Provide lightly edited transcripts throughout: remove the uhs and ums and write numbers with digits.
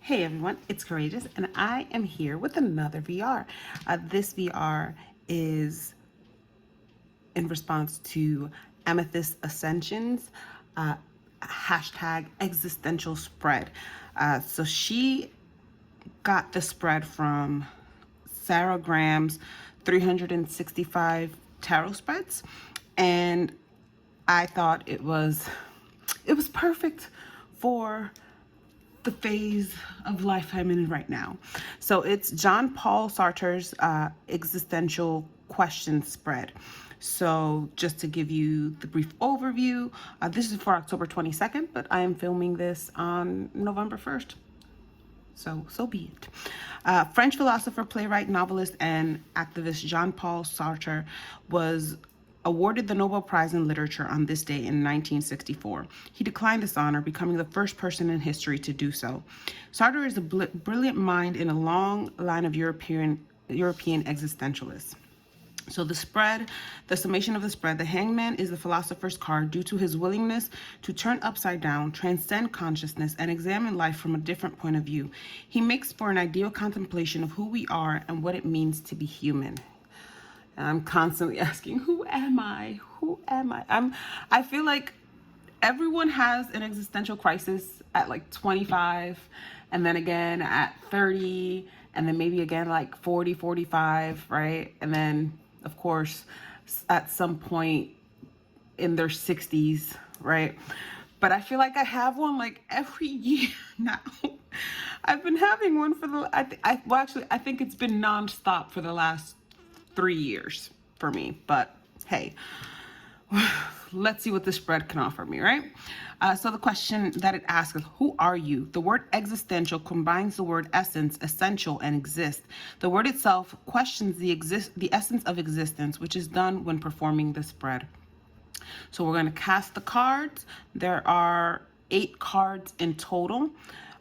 Hey everyone, it's Courageous, and I am here with another VR. This VR is in response to Amethyst Ascension's hashtag Existential spread. So she got the spread from Sasha Graham's 365 tarot spreads, and I thought it was perfect for the phase of life I'm in right now. So it's John Paul Sartre's existential question spread. So just to give you the brief overview, this is for October 22nd, but I am filming this on November 1st. So be it. French philosopher, playwright, novelist, and activist Jean Paul Sartre was awarded the Nobel Prize in Literature on this day in 1964. He declined this honor, becoming the first person in history to do so. Sartre is a brilliant mind in a long line of European existentialists. So the summation of the spread, the hangman is the philosopher's card due to his willingness to turn upside down, transcend consciousness, and examine life from a different point of view. He makes for an ideal contemplation of who we are and what it means to be human. And I'm constantly asking, who am I? Who am I? I feel like everyone has an existential crisis at like 25, and then again at 30, and then maybe again like 40, 45, right? And then, of course, at some point in their 60s, right? But I feel like I have one like every year now. I've been having one for the, I think it's been nonstop for the last 3 years for me, but hey, let's see what this spread can offer me, right? So the question that it asks is, who are you? The word existential combines the word essence, essential, and exist. The word itself questions the essence of existence, which is done when performing the spread. So we're going to cast the cards. There are 8 cards in total.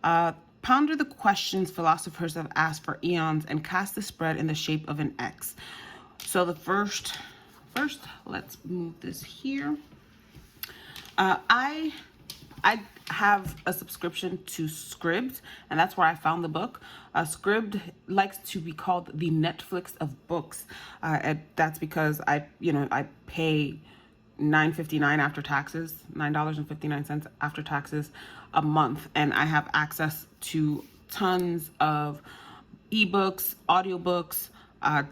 Ponder the questions philosophers have asked for eons and cast the spread in the shape of an X. So the first, let's move this here. I have a subscription to Scribd, and that's where I found the book. Scribd likes to be called the Netflix of books. And that's because I pay $9.59 after taxes, $9.59 after taxes a month, and I have access to tons of ebooks, audiobooks,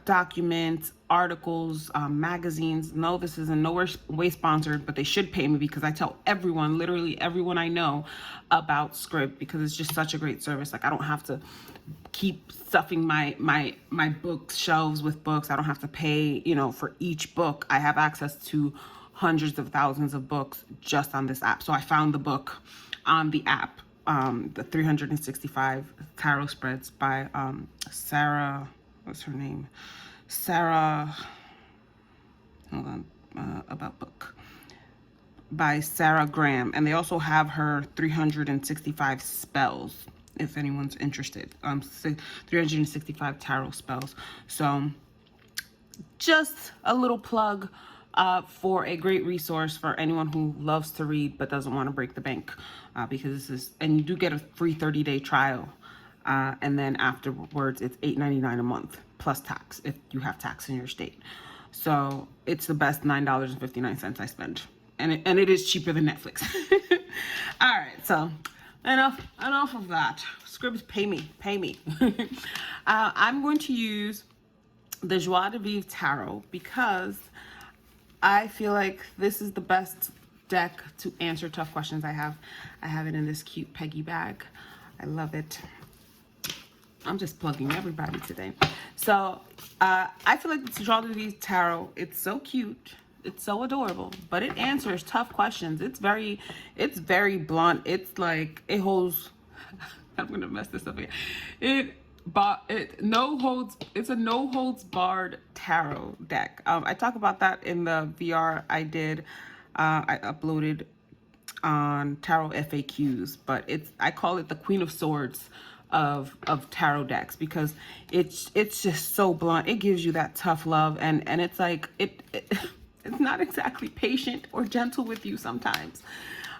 documents, articles, magazines. No, this is in no way sponsored, but they should pay me because I tell everyone, literally everyone I know, about Scribd because it's just such a great service. Like, I don't have to keep stuffing my bookshelves with books. I don't have to pay, for each book. I have access to hundreds of thousands of books just on this app. So I found the book on the app, the 365 tarot spreads by Sarah. What's her name? Sarah. Hold on. About book by Sasha Graham, and they also have her 365 spells. If anyone's interested, 365 tarot spells. So, just a little plug for a great resource for anyone who loves to read but doesn't want to break the bank, because and you do get a free 30-day trial. And then afterwards, it's $8.99 a month plus tax if you have tax in your state. So it's the best $9.59 I spend, and it is cheaper than Netflix. All right, so enough of that. Scribds, pay me. I'm going to use the Joie de Vivre Tarot because I feel like this is the best deck to answer tough questions. I have it in this cute Peggy bag. I love it. I'm just plugging everybody today. So I feel like the Joie de Vivre Tarot, it's so cute, it's so adorable, but it answers tough questions. It's very blunt. It's like, it holds, I'm gonna mess this up again. It's a no holds barred tarot deck. I talk about that in the VR I did. I uploaded on tarot FAQs, but I call it the Queen of Swords of tarot decks because it's just so blunt. It gives you that tough love, and it's like it's not exactly patient or gentle with you sometimes.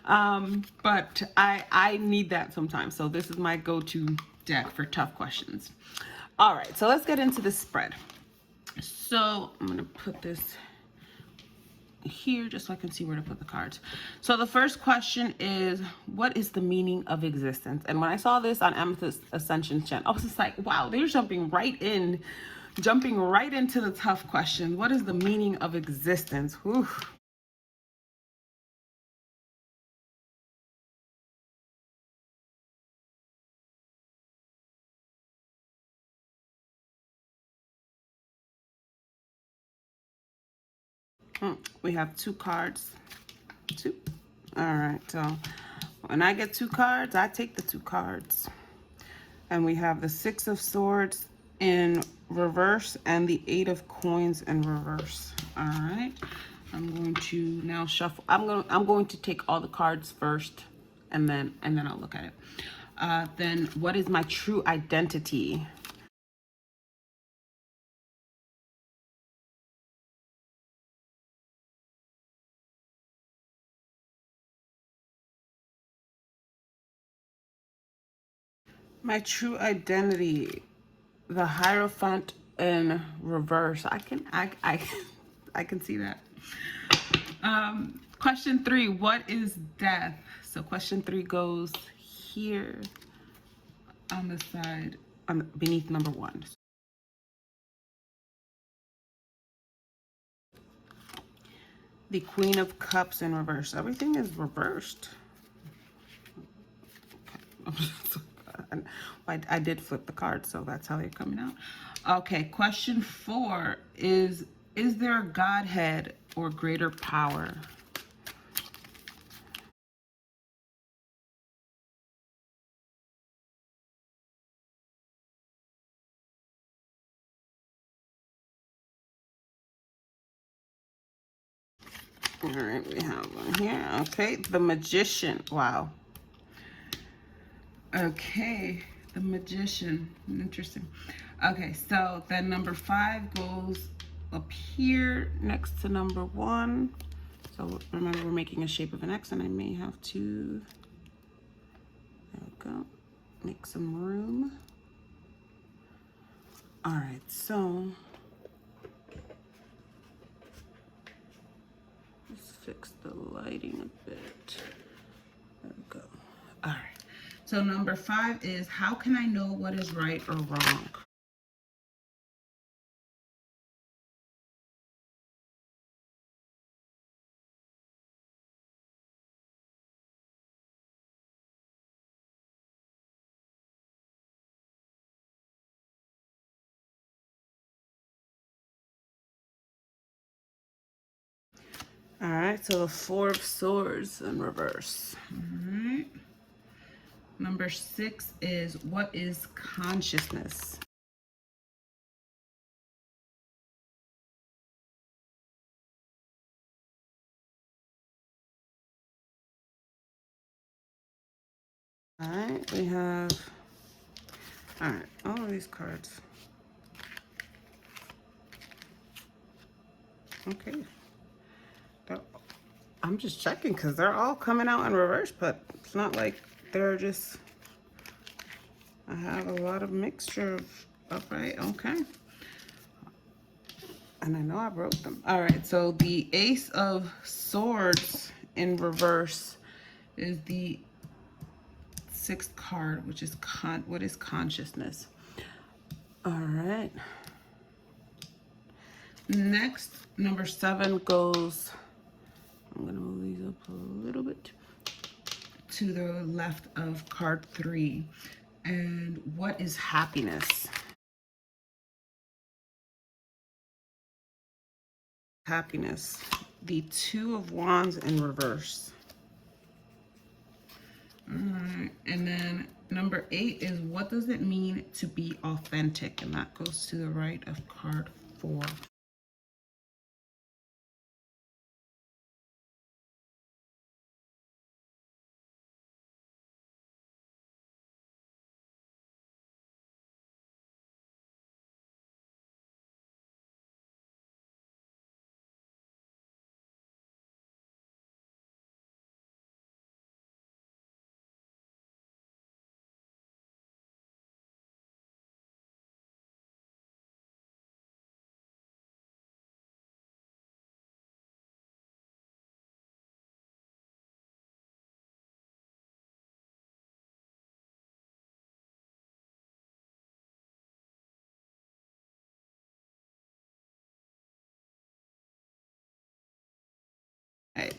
But I need that sometimes. So this is my go-to deck for tough questions. All right, so let's get into the spread. So I'm gonna put this here just so I can see where to put the cards. So the first question is, what is the meaning of existence? And when I saw this on Amethyst Ascension channel, I was just like, wow, they're jumping right into the tough question. What is the meaning of existence? Whew. We have two cards. Two. All right, so when I get two cards, I take the two cards. And we have the Six of Swords in reverse and the Eight of Coins in reverse. All right. I'm going to now shuffle. I'm going to take all the cards first, and then I'll look at it. Then what is my true identity? My true identity, the Hierophant in reverse. I can see that. Question 3, what is death? So question 3 goes here on the side, beneath number 1. The Queen of Cups in reverse. Everything is reversed. I did flip the cards, so that's how they're coming out. Okay, question 4 is there a Godhead or greater power? All right, we have one here. Okay, the Magician. Wow. Okay, the Magician. Interesting. Okay, so then number 5 goes up here next to number 1. So remember, we're making a shape of an X, and I may have to, there we go, make some room. All right, so let's fix the lighting a bit. There we go. All right. So number 5 is, how can I know what is right or wrong? All right, so the Four of Swords in reverse. All right. Number 6 is, what is consciousness? All right, we have, all right, all of these cards. Okay. I'm just checking because they're all coming out in reverse, but it's not like they're just, I have a lot of mixture of upright. Okay. And I know I wrote them. All right, so the Ace of Swords in reverse is the 6th card, which is what is consciousness? All right. Next, number 7 goes, I'm gonna move these up a little bit, to the left of card 3. And what is happiness? Happiness, the 2 of Wands in reverse. All right, and then number 8 is, what does it mean to be authentic? And that goes to the right of card 4.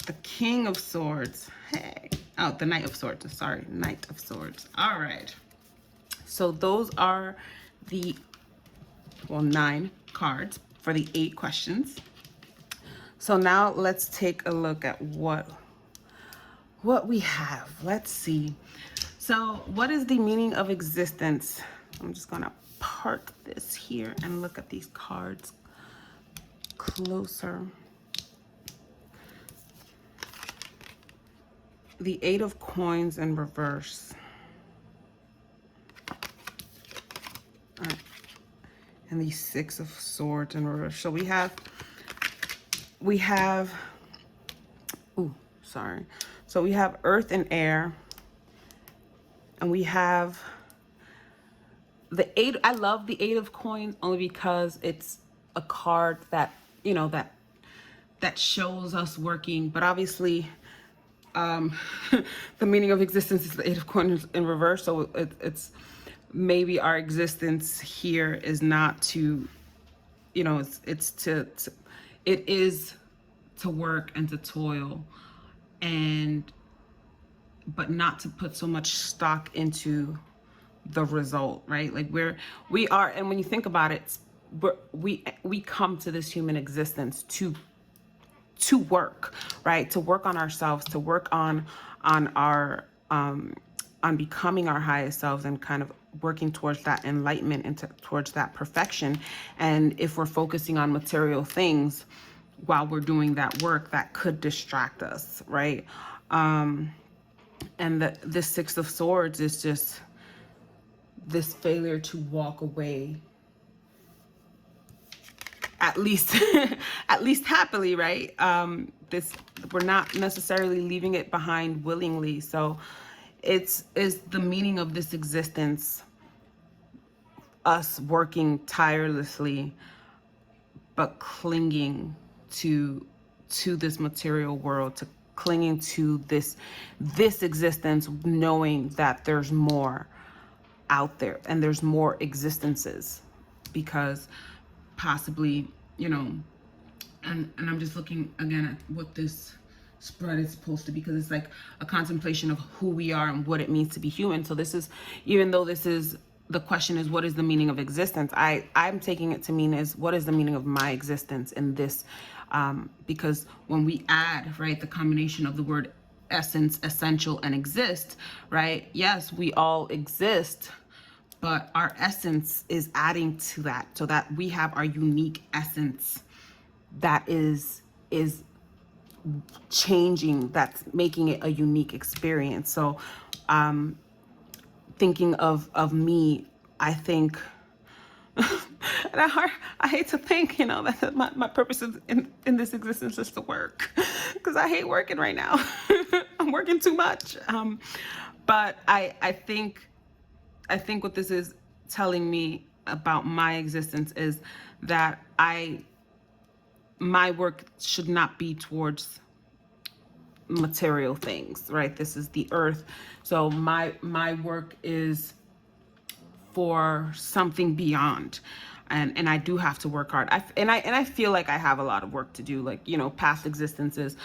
The King of Swords. Hey. Oh, the Knight of Swords. Sorry, Knight of Swords. All right. So those are the, well, 9 cards for the 8 questions. So now let's take a look at what we have. Let's see. So what is the meaning of existence? I'm just gonna park this here and look at these cards closer. The 8 of Coins in reverse. All right. And the 6 of Swords in reverse. So we have, so we have earth and air, and we have the 8. I love the 8 of Coins only because it's a card that, you know, that shows us working, but obviously the meaning of existence is the 8 of Coins in reverse. So it's maybe our existence here is not to, you know, it is to work and to toil, but not to put so much stock into the result, right? Like we are, and when you think about it, we come to this human existence to work, right? To work on ourselves, to work on our on becoming our highest selves and kind of working towards that enlightenment and towards that perfection. And if we're focusing on material things while we're doing that work, that could distract us, right? And the 6 of Swords is just this failure to walk away, at least at least happily, right? We're not necessarily leaving it behind willingly. So is the meaning of this existence us working tirelessly but clinging to this material world, to clinging to this existence, knowing that there's more out there and there's more existences, because possibly, you know, and I'm just looking again at what this spread is supposed to be, because it's like a contemplation of who we are and what it means to be human. So this is, even though this is, the question is, what is the meaning of existence? I'm taking it to mean is, what is the meaning of my existence in this? Because when we add, right, the combination of the word essence, essential, and exist, right? Yes, we all exist, but our essence is adding to that, so that we have our unique essence that is changing, that's making it a unique experience. So thinking of me, I think and I hate to think, you know, that my purpose in this existence is to work, because I hate working right now. I'm working too much. But I think what this is telling me about my existence is that my work should not be towards material things, right? This is the earth. So my work is for something beyond. And I do have to work hard. I feel like I have a lot of work to do. Like, you know, past existences,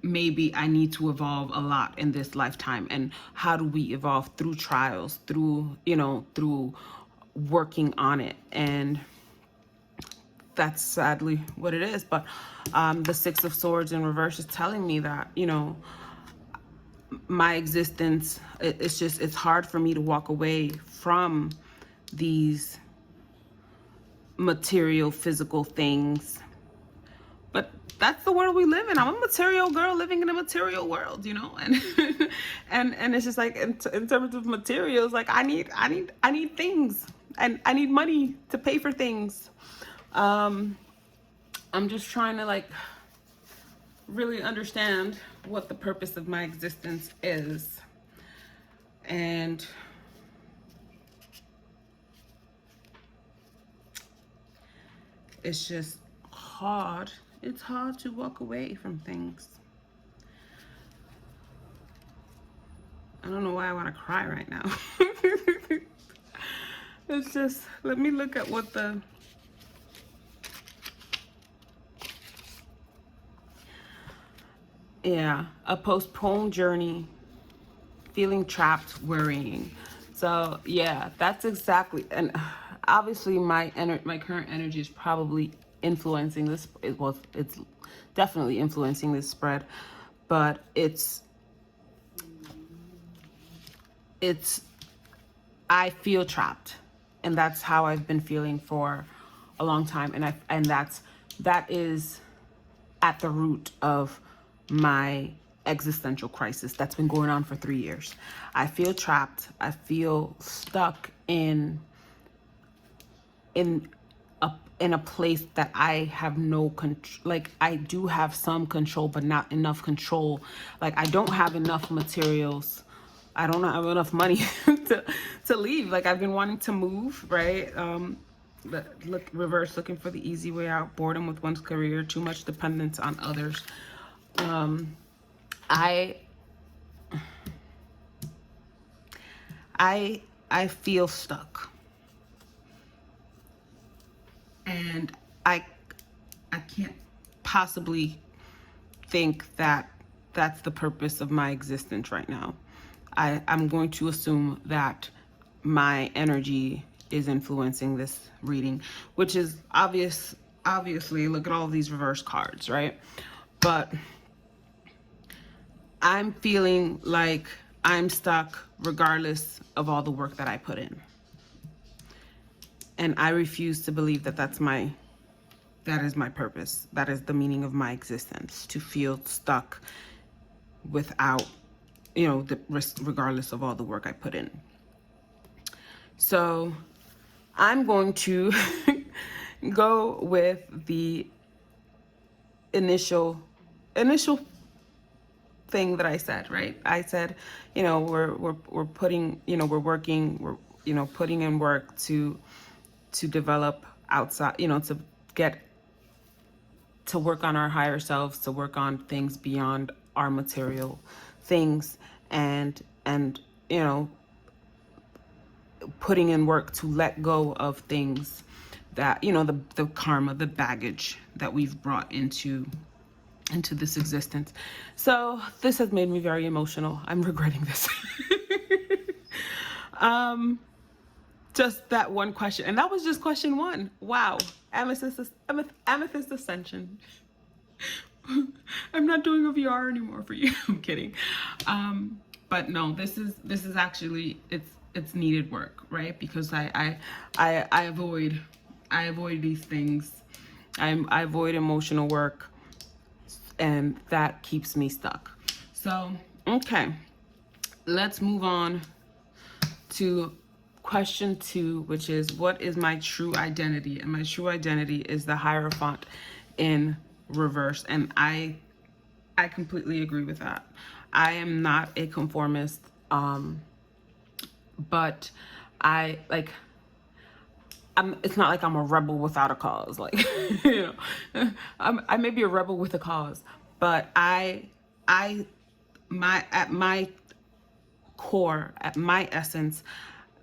maybe I need to evolve a lot in this lifetime. And how do we evolve? Through trials, through working on it. And that's sadly what it is. But the 6 of Swords in reverse is telling me that, you know, my existence, it's hard for me to walk away from these material, physical things. But that's the world we live in. I'm a material girl living in a material world, you know, and and it's just like in terms of materials, like I need things, and I need money to pay for things. I'm just trying to like really understand what the purpose of my existence is. And it's just hard. It's hard to walk away from things. I don't know why I want to cry right now. It's just, let me look at what the Yeah, a postponed journey, feeling trapped, worrying. So yeah, that's exactly, and obviously my current energy is probably influencing this. It's definitely influencing this spread, but it's I feel trapped, and that's how I've been feeling for a long time, and that is at the root of my existential crisis that's been going on for 3 years. I feel trapped. I feel stuck in in a place that I have no control. Like, I do have some control, but not enough control. Like, I don't have enough materials. I don't have enough money to leave. Like, I've been wanting to move, right? Looking for the easy way out, boredom with one's career, too much dependence on others. I I I feel stuck, and I I can't possibly think that that's the purpose of my existence right now. I'm going to assume that my energy is influencing this reading, which is obvious. Obviously, look at all of these reverse cards, right? But I'm feeling like I'm stuck regardless of all the work that I put in. And I refuse to believe that that is my purpose. That is the meaning of my existence, to feel stuck without, regardless of all the work I put in. So I'm going to go with the initial thing that I said, right? I said, we're putting, we're working, we're putting in work to develop outside, to get to work on our higher selves, to work on things beyond our material things, and putting in work to let go of things that, the karma, the baggage that we've brought into this existence. So this has made me very emotional. I'm regretting this. Just that one question, and that was just question one. Wow. Amethyst Ascension. I'm not doing a VR anymore for you. I'm kidding. But no, this is actually, it's needed work, right? Because I avoid these things. I avoid emotional work, and that keeps me stuck. So, okay, let's move on to question 2, which is, what is my true identity? And my true identity is the Hierophant in reverse. And I completely agree with that. I am not a conformist, but it's not like I'm a rebel without a cause. Like, I may be a rebel with a cause, but at my core, at my essence,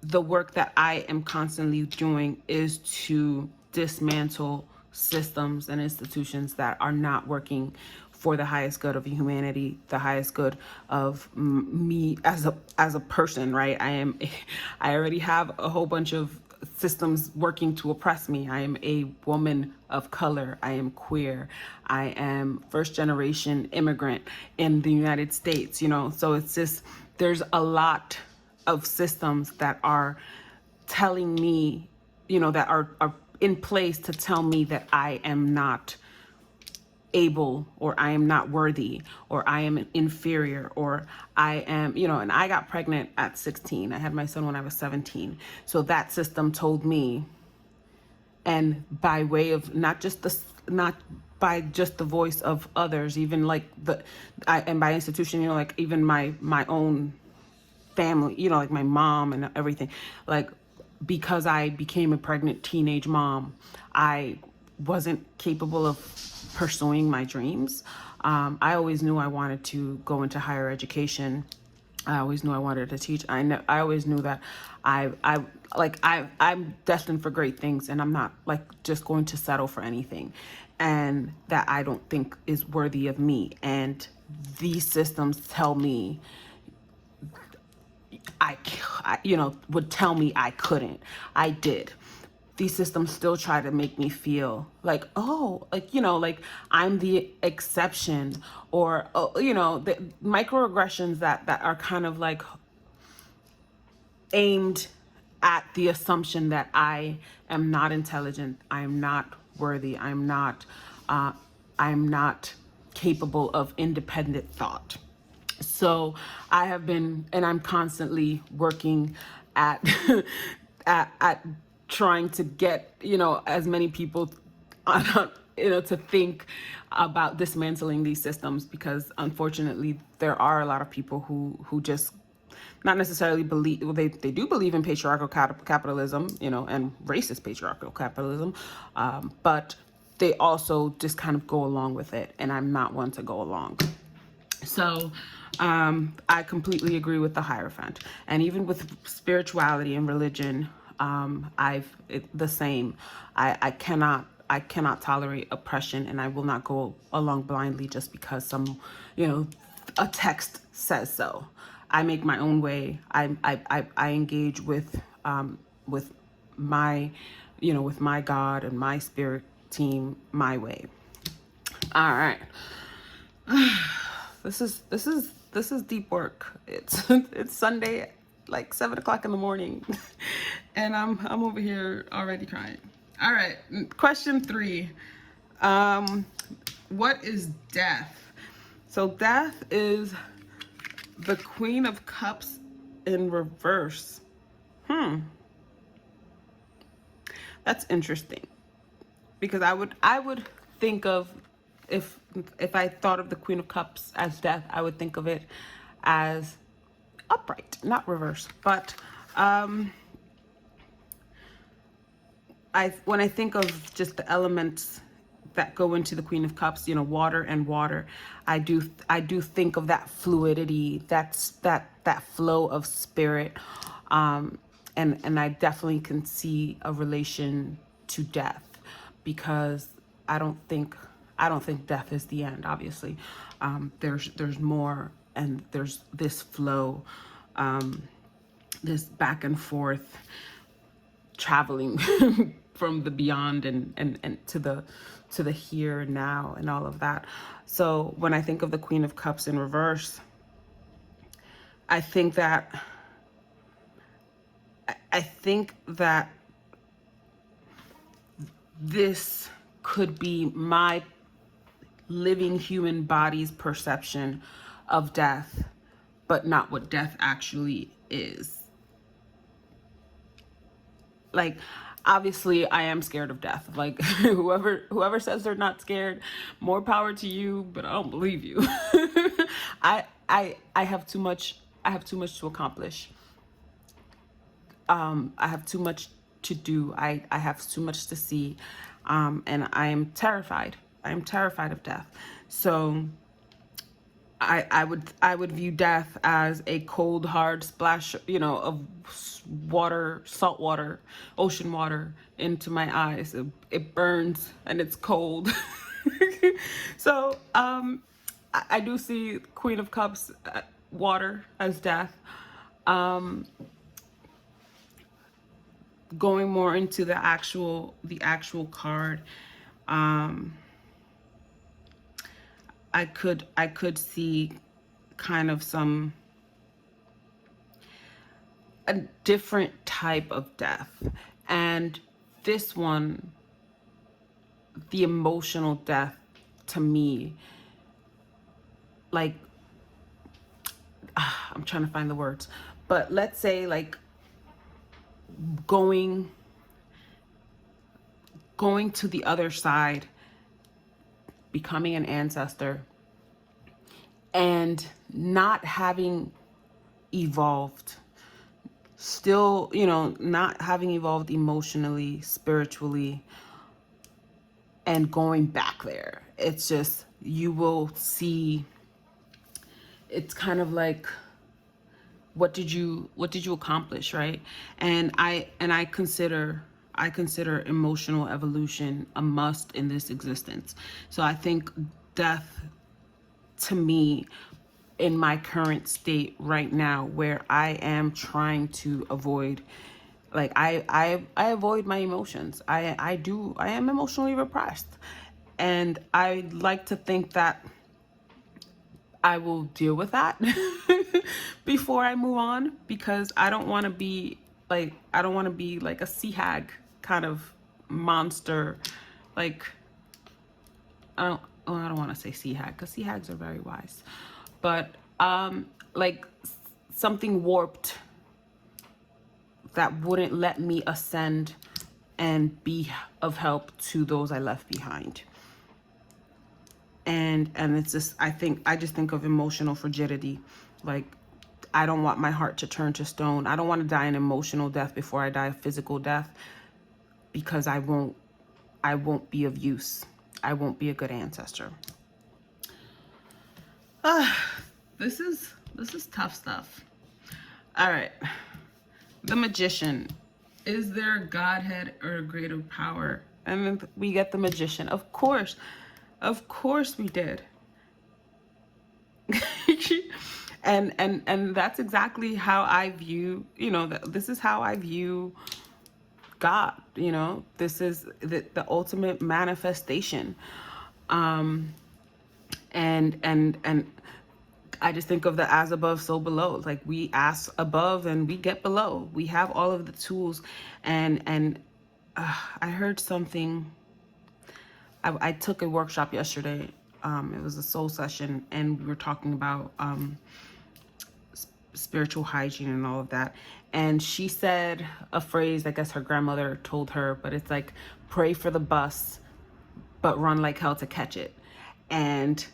the work that I am constantly doing is to dismantle systems and institutions that are not working for the highest good of humanity, the highest good of me as a person, right? I already have a whole bunch of systems working to oppress me. I am a woman of color. I am queer. I am first generation immigrant in the United States, so it's just, there's a lot of systems that are telling me, that are in place to tell me that I am not able, or I am not worthy, or I am inferior, or I am, and I got pregnant at 16. I had my son when I was 17. So that system told me, and by way of not by just the voice of others, even like and by institution, like even my own family, like my mom and everything, like, because I became a pregnant teenage mom, I wasn't capable of pursuing my dreams. I always knew I wanted to go into higher education. I always knew I wanted to teach. I always knew that I'm destined for great things, and I'm not like just going to settle for anything, and that I don't think is worthy of me. And these systems tell me would tell me I couldn't. I did. These systems still try to make me feel like, oh, like I'm the exception, or, the microaggressions that are kind of like aimed at the assumption that I am not intelligent, I am not worthy, uh, I'm not capable of independent thought. So I have been, and I'm constantly working at at trying to get, as many people to think about dismantling these systems, because unfortunately there are a lot of people who just not necessarily believe, well, they do believe in patriarchal capitalism, and racist patriarchal capitalism, but they also just kind of go along with it, and I'm not one to go along. So I completely agree with the Hierophant. And even with spirituality and religion, the same. I cannot tolerate oppression, and I will not go along blindly just because a text says so. I make my own way. I engage with my, with my God and my spirit team my way. All right. This is deep work. It's Sunday at like 7 o'clock in the morning, and I'm over here already crying. All right, question 3. What is death? So death is the Queen of Cups in reverse. That's interesting, because I would think of, if I thought of the Queen of Cups as death, I would think of it as upright, not reverse. But when I think of just the elements that go into the Queen of Cups, water and water, I do think of that fluidity, that flow of spirit, and I definitely can see a relation to death, because I don't think death is the end. Obviously, there's more, and there's this flow, this back and forth, traveling from the beyond and to the here and now and all of that. So when I think of the Queen of Cups in reverse, I think that this could be my living human body's perception of death, but not what death actually is. Like, obviously I am scared of death. Like, whoever says they're not scared, more power to you, but I don't believe you. I have too much to accomplish. I have too much to do. I have too much to see. And I am terrified. I am terrified of death. So I would view death as a cold, hard splash, of water, salt water, ocean water into my eyes. It burns and it's cold. So I do see Queen of Cups, water, as death. Going more into the actual card, I could see kind of a different type of death. And this one, the emotional death, to me, like, I'm trying to find the words, but let's say like going to the other side, becoming an ancestor, and not having evolved, still, not having evolved emotionally, spiritually, and going back there. It's just, you will see, it's kind of like, what did you accomplish, right? And I consider emotional evolution a must in this existence. So I think death to me in my current state right now, where I am trying to avoid, like I avoid my emotions. I am emotionally repressed, and I like to think that I will deal with that before I move on, because I don't want to be like a sea hag kind of monster. Like, I don't want to say sea hag, because sea hags are very wise, but like something warped that wouldn't let me ascend and be of help to those I left behind. And it's just, I just think of emotional frigidity. Like, I don't want my heart to turn to stone. I don't want to die an emotional death before I die a physical death, because I won't be of use. I won't be a good ancestor. This is tough stuff. All right. The Magician. Is there a Godhead or a greater power? And then we get the Magician. Of course we did. and that's exactly how I view, this is how I view God. This is the ultimate manifestation. And I just think of the as above, so below. Like, we ask above and we get below. We have all of the tools. And I heard something. I took a workshop yesterday. It was a soul session, and we were talking about spiritual hygiene and all of that. And she said a phrase, I guess her grandmother told her, but it's like, pray for the bus, but run like hell to catch it. And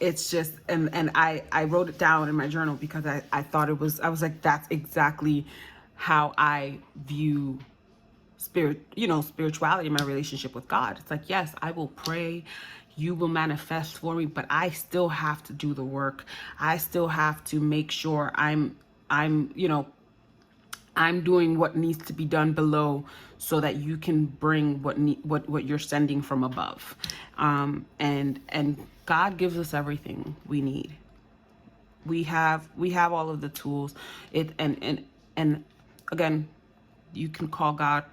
it's just, and I wrote it down in my journal, because I thought it was, I was like, that's exactly how I view spirituality, my relationship with God. It's like, yes, I will pray, you will manifest for me, but I still have to do the work. I still have to make sure I'm doing what needs to be done below, so that you can bring what you're sending from above. And God gives us everything we need. We have all of the tools. And again, you can call God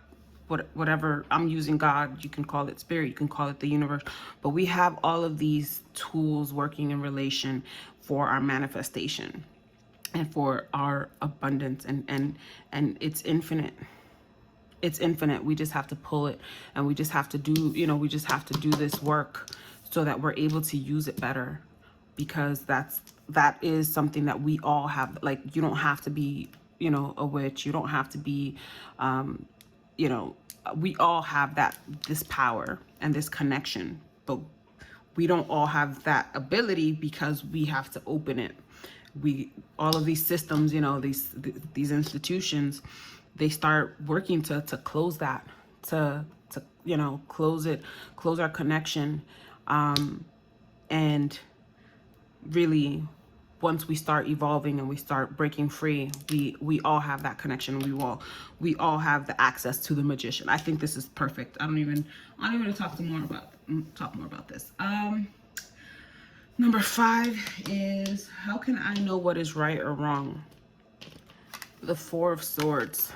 whatever. I'm using God. You can call it spirit. You can call it the universe. But we have all of these tools working in relation for our manifestation and for our abundance, and it's infinite. It's infinite. We just have to pull it, and we just have to do, we just have to do this work so that we're able to use it better, because that is something that we all have. Like, you don't have to be, a witch. You don't have to be, we all have this power and this connection, but we don't all have that ability, because we have to open it. All of these systems, these institutions, they start working to close that, to close it, close our connection. And really, once we start evolving and we start breaking free, we all have that connection. We all have the access to the Magician. I think this is perfect. I don't even want to talk more about this. Number 5 is, how can I know what is right or wrong? The 4 of Swords.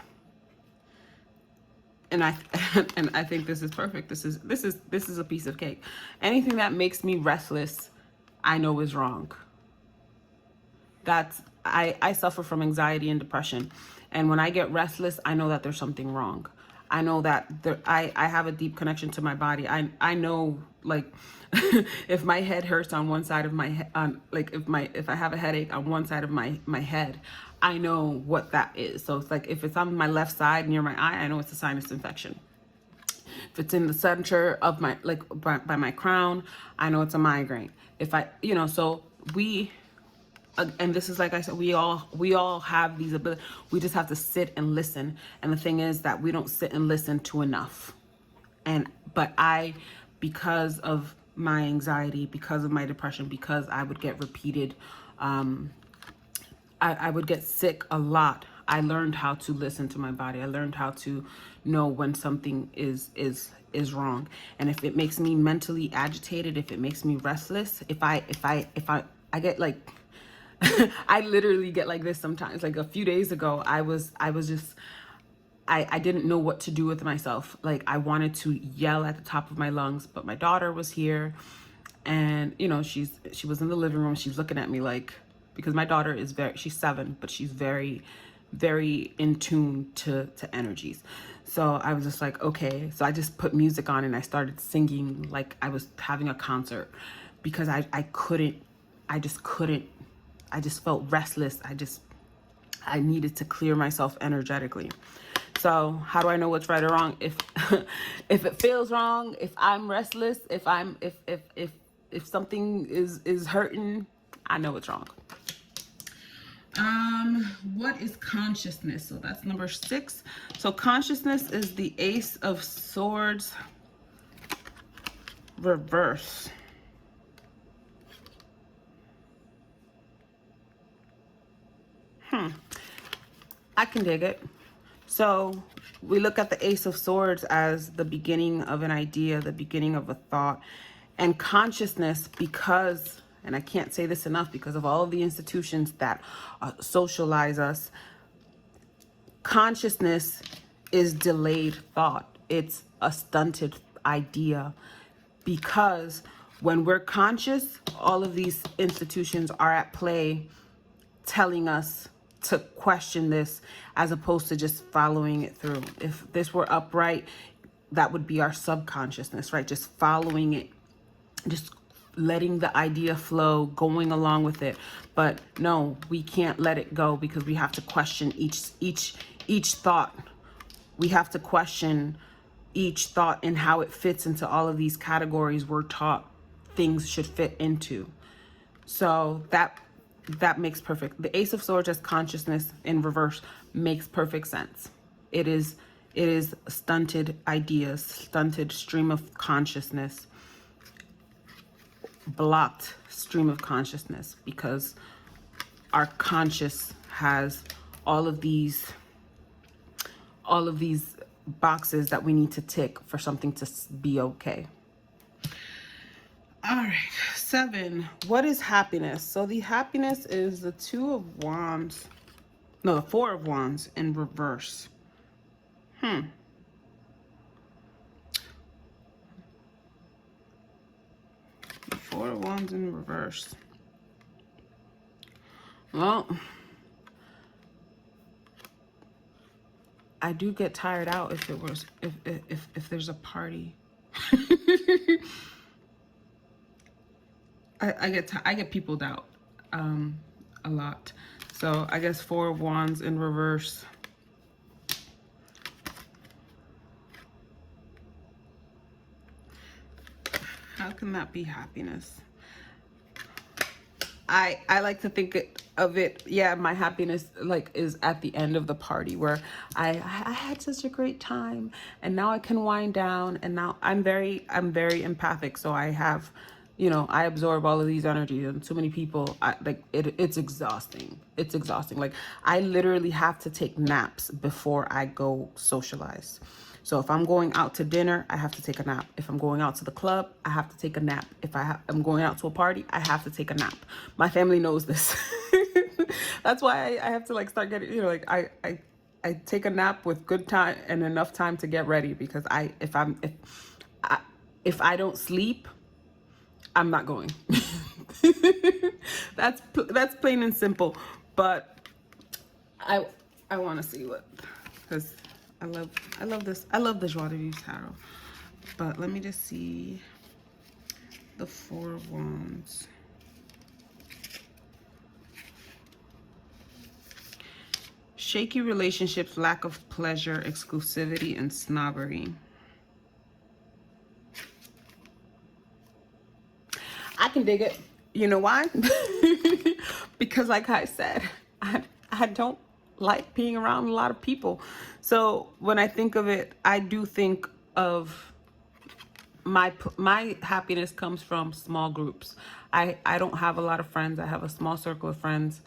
And I think this is perfect. This is a piece of cake. Anything that makes me restless, I know is wrong. I suffer from anxiety and depression, and when I get restless, I know that there's something wrong. I know that I have a deep connection to my body. I know, like, if my head hurts on one side of my head, like if I have a headache on one side of my head, I know what that is. So it's like, if it's on my left side near my eye, I know it's a sinus infection. If it's in the center of my, like, by my crown, I know it's a migraine. If I, so and this is, like I said, we all have these abilities. We just have to sit and listen. And the thing is that we don't sit and listen to enough. But because of my anxiety, because of my depression, because I would get repeated, I would get sick a lot. I learned how to listen to my body. I learned how to know when something is wrong. And if it makes me mentally agitated, if it makes me restless, if I get like I literally get like this sometimes. Like a few days ago, I was just I didn't know what to do with myself. Like I wanted to yell at the top of my lungs, but my daughter was here, and you know, she was in the living room. She's looking at me like, because my daughter is she's 7, but she's very in tune to energies. So I was just like, okay. So I just put music on and I started singing like I was having a concert, because I just couldn't. I just felt restless. I needed to clear myself energetically. So how do I know what's right or wrong? If if it feels wrong, if I'm restless, if something is hurting, I know it's wrong. What is consciousness? So that's number 6. So consciousness is the Ace of Swords reverse. I can dig it. So we look at the Ace of Swords as the beginning of an idea, the beginning of a thought, and consciousness, because, and I can't say this enough, because of all of the institutions that socialize us, consciousness is delayed thought. It's a stunted idea, because when we're conscious, all of these institutions are at play telling us to question this, as opposed to just following it through. If this were upright, that would be our subconsciousness, right? Just following it, just letting the idea flow, going along with it. But no, we can't let it go, because we have to question each thought. We have to question each thought and how it fits into all of these categories we're taught things should fit into. So that makes perfect. The Ace of Swords as consciousness in reverse makes perfect sense. It is stunted ideas, stunted stream of consciousness, blocked stream of consciousness, because our conscious has all of these boxes that we need to tick for something to be okay. All right, 7. What is happiness? So the happiness is the 2 of Wands. No, the 4 of Wands in reverse. The 4 of Wands in reverse. Well, I do get tired out if there's a party. I get peopled out a lot. So I guess 4 of Wands in reverse. How can that be happiness? I like to think of it, yeah, my happiness like is at the end of the party, where I had such a great time, and now I can wind down, and now I'm very empathic, so I have, you know, I absorb all of these energies, and too many people, it's exhausting. It's exhausting. Like I literally have to take naps before I go socialize. So if I'm going out to dinner, I have to take a nap. If I'm going out to the club, I have to take a nap. If I'm going out to a party, I have to take a nap. My family knows this. That's why I have to like start getting, you know, like I take a nap with good time and enough time to get ready, because if I don't sleep, I'm not going. That's plain and simple. But I want to see what, because I love this. I love the Joie de Vivre Tarot. But let me just see the 4 of Wands. Shaky relationships, lack of pleasure, exclusivity, and snobbery. I can dig it. You know why? Because like I said, I don't like being around a lot of people. So when I think of it, I do think of my happiness comes from small groups. I don't have a lot of friends. I have a small circle of friends.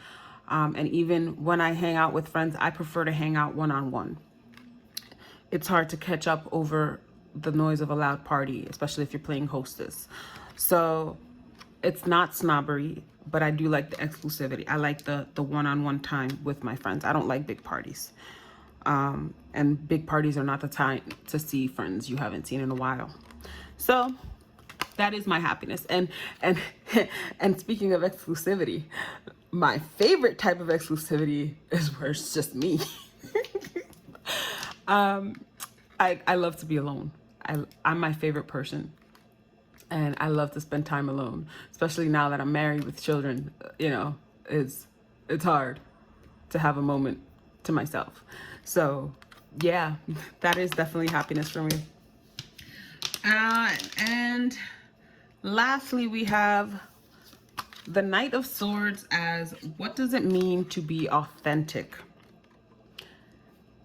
And even when I hang out with friends, I prefer to hang out one-on-one. It's hard to catch up over the noise of a loud party, especially if you're playing hostess. So it's not snobbery, but I do like the exclusivity. I like the one-on-one time with my friends. I don't like big parties. And big parties are not the time to see friends you haven't seen in a while. So that is my happiness. And and speaking of exclusivity, my favorite type of exclusivity is where it's just me. I love to be alone. I'm my favorite person. And I love to spend time alone, especially now that I'm married with children. It's hard to have a moment to myself. So yeah, that is definitely happiness for me. And lastly, we have the Knight of Swords as what does it mean to be authentic?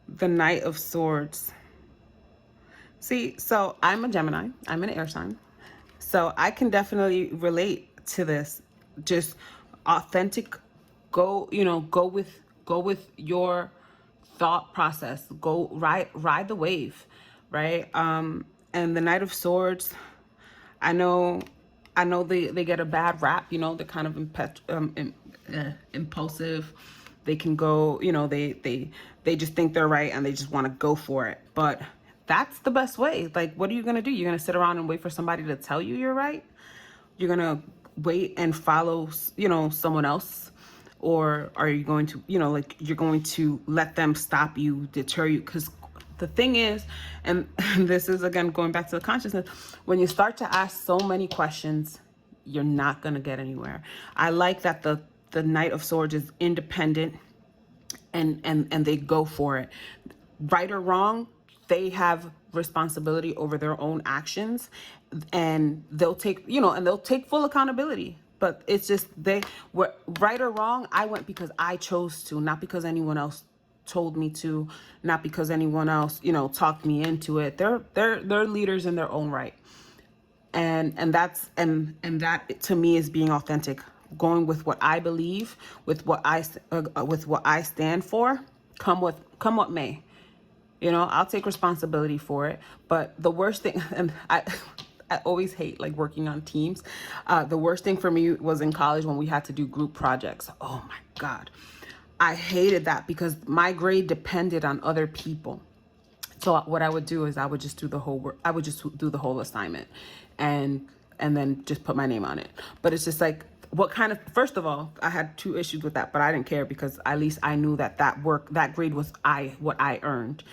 The Knight of Swords. See, so I'm a Gemini. I'm an air sign. So I can definitely relate to this. Just authentic, go with your thought process. Go ride the wave, right? And the Knight of Swords, I know they get a bad rap, they're kind of impulsive. They can go, they just think they're right and they just want to go for it. But that's the best way. Like, what are you going to do? You're going to sit around and wait for somebody to tell you you're right? You're going to wait and follow, someone else? Or are you going to, you're going to let them stop you, deter you? Because the thing is, and this is again going back to the consciousness, when you start to ask so many questions, you're not going to get anywhere. I like that the Knight of Swords is independent and they go for it. Right or wrong, they have responsibility over their own actions, and they'll take full accountability. But it's just right or wrong, I went because I chose to, not because anyone else told me to, not because anyone else, talked me into it. They're leaders in their own right. And that to me is being authentic, going with what I believe, with what I stand for, come what may. I'll take responsibility for it. But the worst thing, and I always hate like working on teams. The worst thing for me was in college when we had to do group projects. Oh my God. I hated that because my grade depended on other people. So what I would do is I would just do the whole work. I would just do the whole assignment and then just put my name on it. But it's just like, first of all, I had 2 issues with that, but I didn't care because at least I knew that grade was what I earned.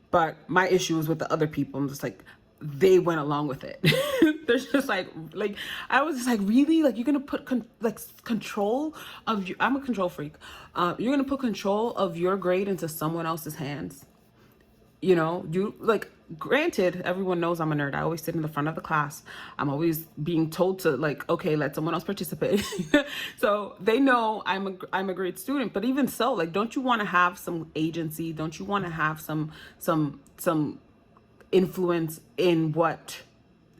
But my issue was with the other people. I'm just like, they went along with it. There's just like I was just like, really? Like, you're gonna put control of you? I'm a control freak. You're gonna put control of your grade into someone else's hands? You like, granted, everyone knows I'm a nerd. I always sit in the front of the class. I'm always being told to okay, let someone else participate. So they know I'm a great student. But even so, like, don't you want to have some agency? Don't you want to have some influence in what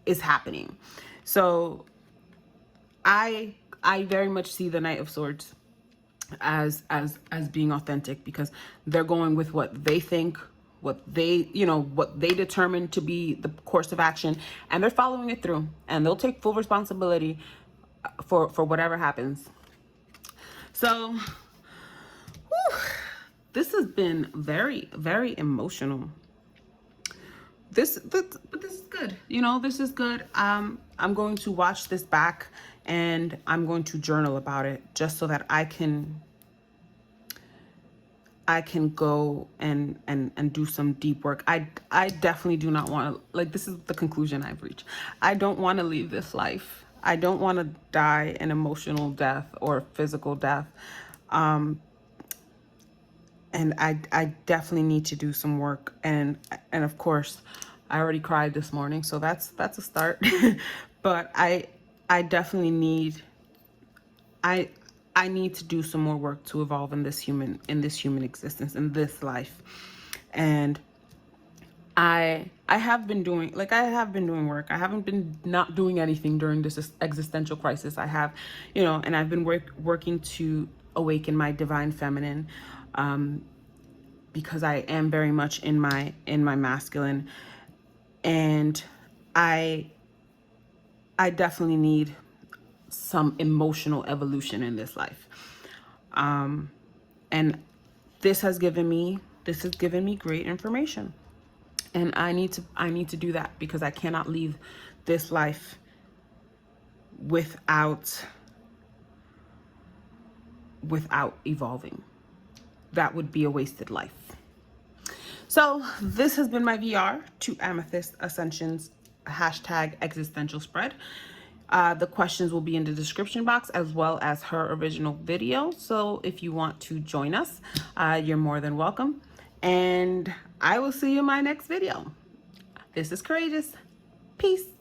is happening? So I very much see the Knight of Swords as being authentic, because they're going with what they think, what they determine to be the course of action, and they're following it through, and they'll take full responsibility for whatever happens. So this has been very, very emotional. But this is good. This is good. I'm going to watch this back and I'm going to journal about it, just so that I can go and do some deep work. I definitely do not want to, this is the conclusion I've reached. I don't want to leave this life. I don't want to die an emotional death or physical death. And I definitely need to do some work. And of course, I already cried this morning, so that's a start. But I definitely need I need to do some more work to evolve in this human existence, in this life. And I have been doing work. I haven't been not doing anything during this existential crisis. I have, and I've been working to awaken my divine feminine, because I am very much in my masculine, and I definitely need some emotional evolution in this life. And this has given me great information. And I need to do that, because I cannot leave this life without evolving. That would be a wasted life. So this has been my VR to Amethyst Ascension's #existential spread. The questions will be in the description box, as well as her original video. So if you want to join us, you're more than welcome. And I will see you in my next video. This is Courageous. Peace.